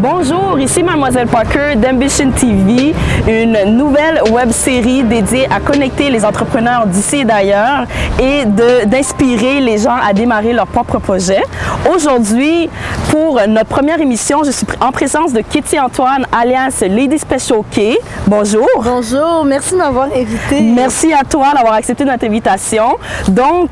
Bonjour, ici Mademoiselle Parker d'Ambition TV, une nouvelle web-série dédiée à connecter les entrepreneurs d'ici et d'ailleurs et d'inspirer les gens à démarrer leur propre projet. Aujourd'hui, pour notre première émission, je suis en présence de Kitty Antoine, alias Lady Special K. Bonjour. Bonjour, merci de m'avoir invitée. Merci à toi d'avoir accepté notre invitation. Donc,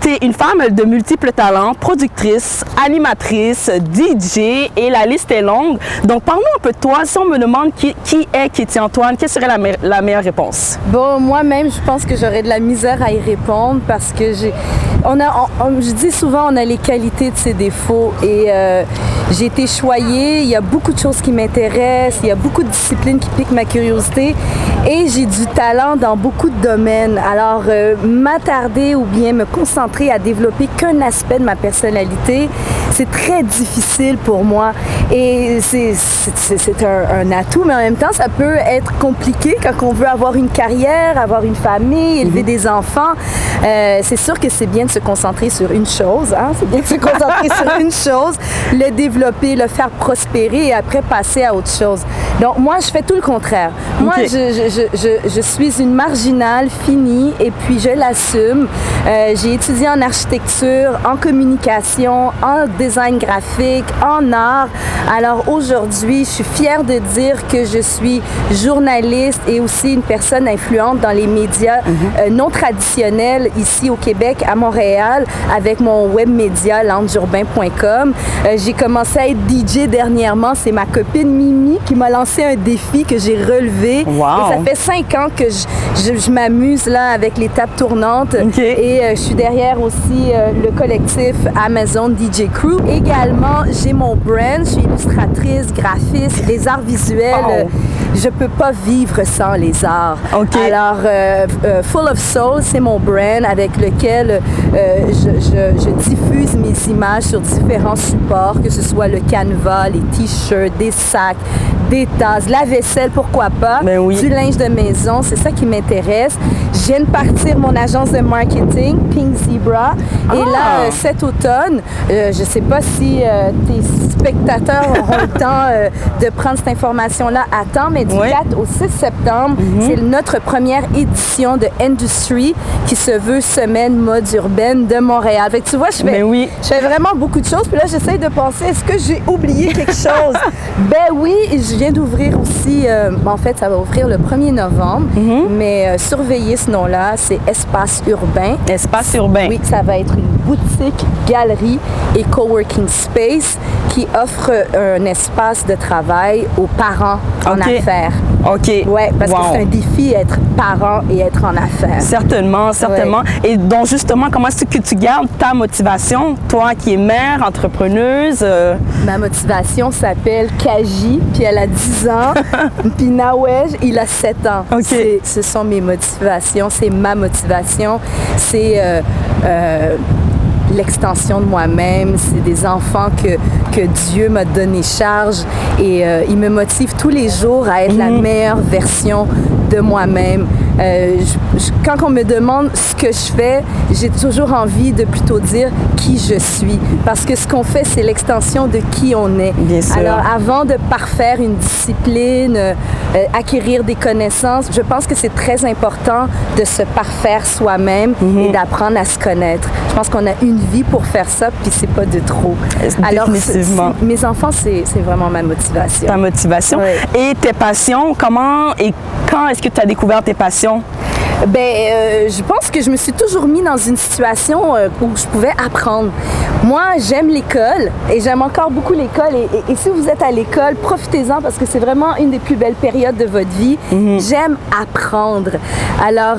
tu es une femme de multiples talents, productrice, animatrice, DJ et la liste est longue. Donc, parle-nous un peu de toi. Si on me demande qui est Kitty Antoine, quelle serait la meilleure réponse? Bon, moi-même, je pense que j'aurais de la misère à y répondre parce que je dis souvent, on a les qualités de ses défauts et j'ai été choyée. Il y a beaucoup de choses qui m'intéressent, il y a beaucoup de disciplines qui piquent ma curiosité et j'ai du talent dans beaucoup de domaines. Alors, m'attarder ou bien me concentrer à développer qu'un aspect de ma personnalité, c'est très difficile pour moi et c'est un atout, mais en même temps, ça peut être compliqué quand on veut avoir une carrière, avoir une famille, élever des enfants. C'est sûr que c'est bien de se concentrer sur une chose, hein? C'est bien de se concentrer sur une chose, le développer, le faire prospérer et après passer à autre chose. Donc moi, je fais tout le contraire. Moi, je suis une marginale finie et puis je l'assume. J'ai étudié en architecture, en communication, en design graphique, en art. Alors aujourd'hui, je suis fière de dire que je suis journaliste et aussi une personne influente dans les médias non traditionnels ici au Québec, à Montréal, avec mon web média landeurbain.com. J'ai commencé à être DJ dernièrement. C'est ma copine Mimi qui m'a lancé un défi que j'ai relevé. Wow. Et ça fait 5 ans que je m'amuse là avec les tables tournantes. Et je suis derrière aussi le collectif Amazon DJ Crew. Également, j'ai mon brand. Je suis illustratrice, graphiste, les arts visuels. Je peux pas vivre sans les arts. Alors, Full of Soul, c'est mon brand avec lequel je diffuse mes images sur différents supports, que ce soit le canevas, les t-shirts, des sacs, des tasses, la vaisselle, pourquoi pas, du linge de maison, c'est ça qui m'intéresse. Je viens de partir mon agence de marketing, Pink Zebra, et là, cet automne, je sais pas si tes spectateurs auront le temps de prendre cette information-là à temps, mais du 4 au 6 septembre, c'est notre première édition de Industry qui se veut semaine mode urbaine de Montréal. Fait que tu vois, je fais vraiment beaucoup de choses, puis là, j'essaye de penser, est-ce que j'ai oublié quelque chose? Ben oui, je viens d'ouvrir aussi, en fait, ça va ouvrir le 1er novembre, mais surveillez ce nom-là, c'est Espace Urbain. Espace Urbain. Oui, ça va être une boutique, galerie et coworking space qui offre un espace de travail aux parents en affaires. Ouais, parce que c'est un défi être parent et être en affaires. Certainement, certainement. Et donc justement, comment est-ce que tu gardes ta motivation, toi qui es mère, entrepreneuse? Ma motivation s'appelle Kaji, puis elle a 10 ans, puis Nawej, il a 7 ans. Ce sont mes motivations, c'est ma motivation, c'est l'extension de moi-même, c'est des enfants que Dieu m'a donné charge et ils me motivent tous les jours à être la meilleure version de moi-même. Quand on me demande ce que je fais, j'ai toujours envie de plutôt dire qui je suis. Parce que ce qu'on fait, c'est l'extension de qui on est. Bien sûr. Alors, avant de parfaire une discipline, acquérir des connaissances, je pense que c'est très important de se parfaire soi-même et d'apprendre à se connaître. Je pense qu'on a une vie pour faire ça, puis c'est pas de trop. Alors, mes enfants, c'est vraiment ma motivation. Ta motivation. Et tes passions, comment et quand est-ce que tu as découvert tes passions? Je pense que je me suis toujours mis dans une situation où je pouvais apprendre. Moi, j'aime l'école et j'aime encore beaucoup l'école. Et si vous êtes à l'école, profitez-en parce que c'est vraiment une des plus belles périodes de votre vie. J'aime apprendre. Alors,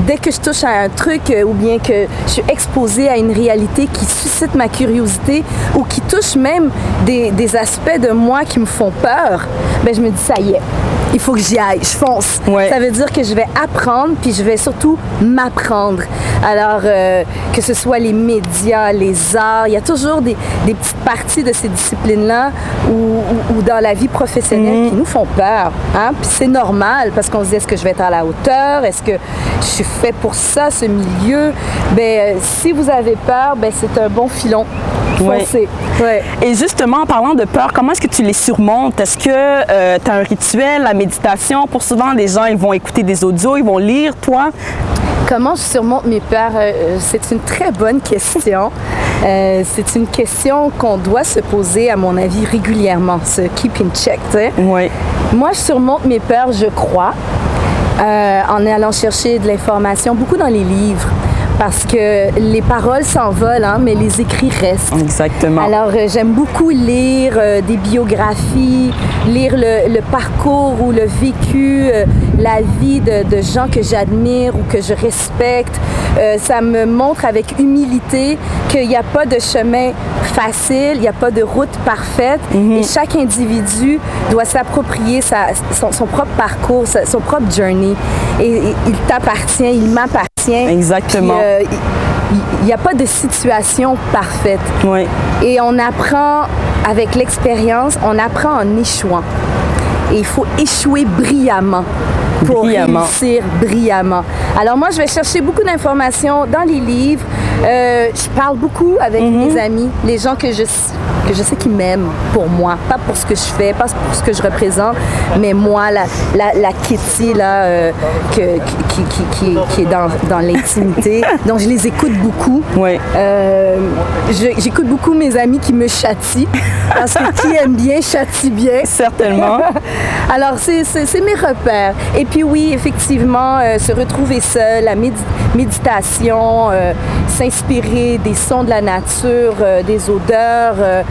dès que je touche à un truc ou bien que je suis exposée à une réalité qui suscite ma curiosité ou qui touche même des aspects de moi qui me font peur, je me dis ça y est. Il faut que j'y aille, je fonce. Ça veut dire que je vais apprendre, puis je vais surtout m'apprendre. Alors, que ce soit les médias, les arts, il y a toujours des petites parties de ces disciplines-là ou dans la vie professionnelle qui nous font peur. Hein? Puis c'est normal, parce qu'on se dit, est-ce que je vais être à la hauteur? Est-ce que je suis fait pour ça, ce milieu? Si vous avez peur, c'est un bon filon foncez. Ouais. Et justement, en parlant de peur, comment est-ce que tu les surmontes? Est-ce que tu as un rituel, la méditation? Pour souvent, les gens, ils vont écouter des audios, ils vont lire, toi? Comment je surmonte mes peurs? C'est une très bonne question. C'est une question qu'on doit se poser, à mon avis, régulièrement, se keep in check, tu sais. Oui. Moi, je surmonte mes peurs, je crois, en allant chercher de l'information, beaucoup dans les livres. Parce que les paroles s'envolent, hein, mais les écrits restent. Exactement. Alors, j'aime beaucoup lire des biographies, lire le parcours ou le vécu, la vie de gens que j'admire ou que je respecte. Ça me montre avec humilité qu'il n'y a pas de chemin facile, il n'y a pas de route parfaite. Et chaque individu doit s'approprier son propre parcours, son propre journey. Et il t'appartient, il m'appartient. Exactement. Il n'y a pas de situation parfaite. Oui. Et on apprend avec l'expérience, on apprend en échouant. Et il faut échouer brillamment pour réussir brillamment. Alors moi, je vais chercher beaucoup d'informations dans les livres. Je parle beaucoup avec mes amis, les gens que je sais qui m'aiment pour moi, pas pour ce que je fais, pas pour ce que je représente, mais moi, la Kitty là, qui est dans l'intimité. Donc, je les écoute beaucoup. Oui. J'écoute beaucoup mes amis qui me châtient, parce que qui aime bien, châtie bien. Certainement. Alors, c'est mes repères. Et puis oui, effectivement, se retrouver seul, la méditation, s'inspirer des sons de la nature, des odeurs,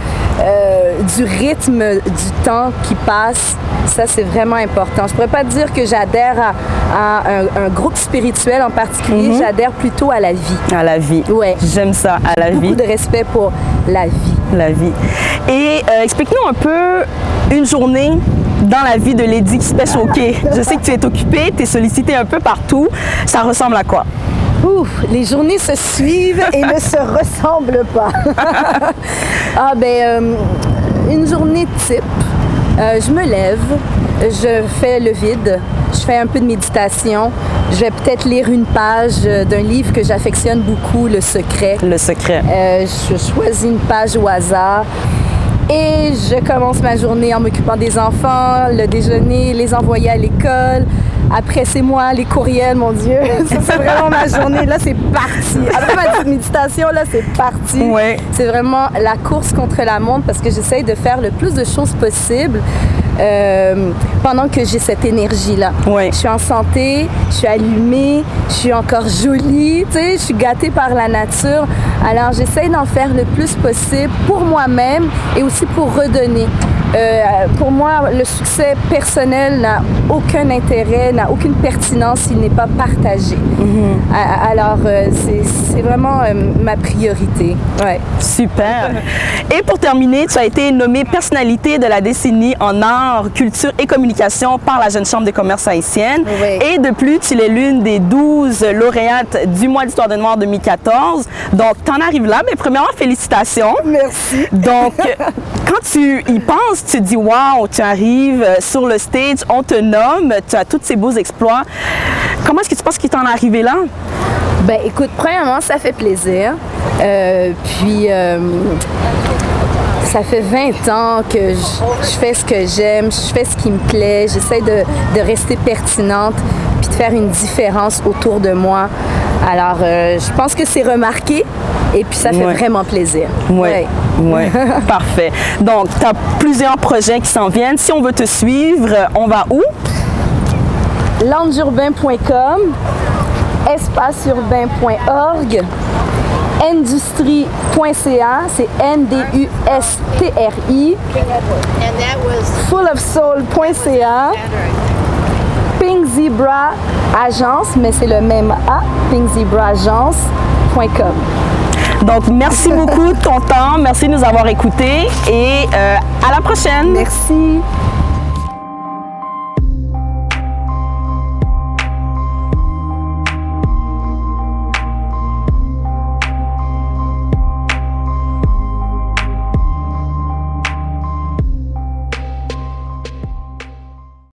du rythme du temps qui passe, ça c'est vraiment important. Je pourrais pas dire que j'adhère à un groupe spirituel en particulier, j'adhère plutôt à la vie. À la vie. Ouais. J'aime ça, à la vie. Beaucoup de respect pour la vie. La vie. Et explique-nous un peu une journée dans la vie de Lady qui se fait choquer. Je sais que tu es occupée, tu es sollicitée un peu partout. Ça ressemble à quoi? Ouf, les journées se suivent et ne se ressemblent pas. Une journée type. Je me lève, je fais le vide, je fais un peu de méditation. Je vais peut-être lire une page d'un livre que j'affectionne beaucoup, Le Secret. Le Secret. Je choisis une page au hasard. Et je commence ma journée en m'occupant des enfants, le déjeuner, les envoyer à l'école. Après, c'est moi, les courriels, mon Dieu. C'est vraiment ma journée. Là, c'est parti. Après ma méditation, là, c'est parti. Ouais. C'est vraiment la course contre la montre parce que j'essaye de faire le plus de choses possible pendant que j'ai cette énergie-là. Ouais. Je suis en santé, je suis allumée, je suis encore jolie, tu sais, je suis gâtée par la nature. Alors, j'essaye d'en faire le plus possible pour moi-même et aussi pour redonner. Pour moi, le succès personnel n'a aucun intérêt, n'a aucune pertinence s'il n'est pas partagé. Alors, c'est vraiment ma priorité. Ouais. Super. Et pour terminer, tu as été nommée personnalité de la décennie en art, culture et communication par la Jeune Chambre de commerce haïtienne. Oui. Et de plus, tu es l'une des 12 lauréates du mois d'Histoire de Noir 2014. Donc, tu en arrives là. Mais premièrement, félicitations. Merci. Donc, quand tu y penses, tu te dis, wow, tu arrives sur le stage, on te nomme, tu as tous ces beaux exploits. Comment est-ce que tu penses qu'il t'en est arrivé là? Ben, écoute, premièrement, ça fait plaisir. Ça fait 20 ans que je fais ce que j'aime, je fais ce qui me plaît, j'essaie de rester pertinente puis de faire une différence autour de moi. Alors, je pense que c'est remarqué et puis ça fait vraiment plaisir. Oui, ouais. Parfait. Donc, tu as plusieurs projets qui s'en viennent. Si on veut te suivre, on va où? Loungeurbain.com, espaceurbain.org, industrie.ca, c'est N-D-U-S-T-R-I, fullofsoul.ca, Pink Zebra Agence, mais c'est le même A, pinkzebraagence.com. Donc, merci beaucoup de ton temps, merci de nous avoir écoutés et à la prochaine. Merci.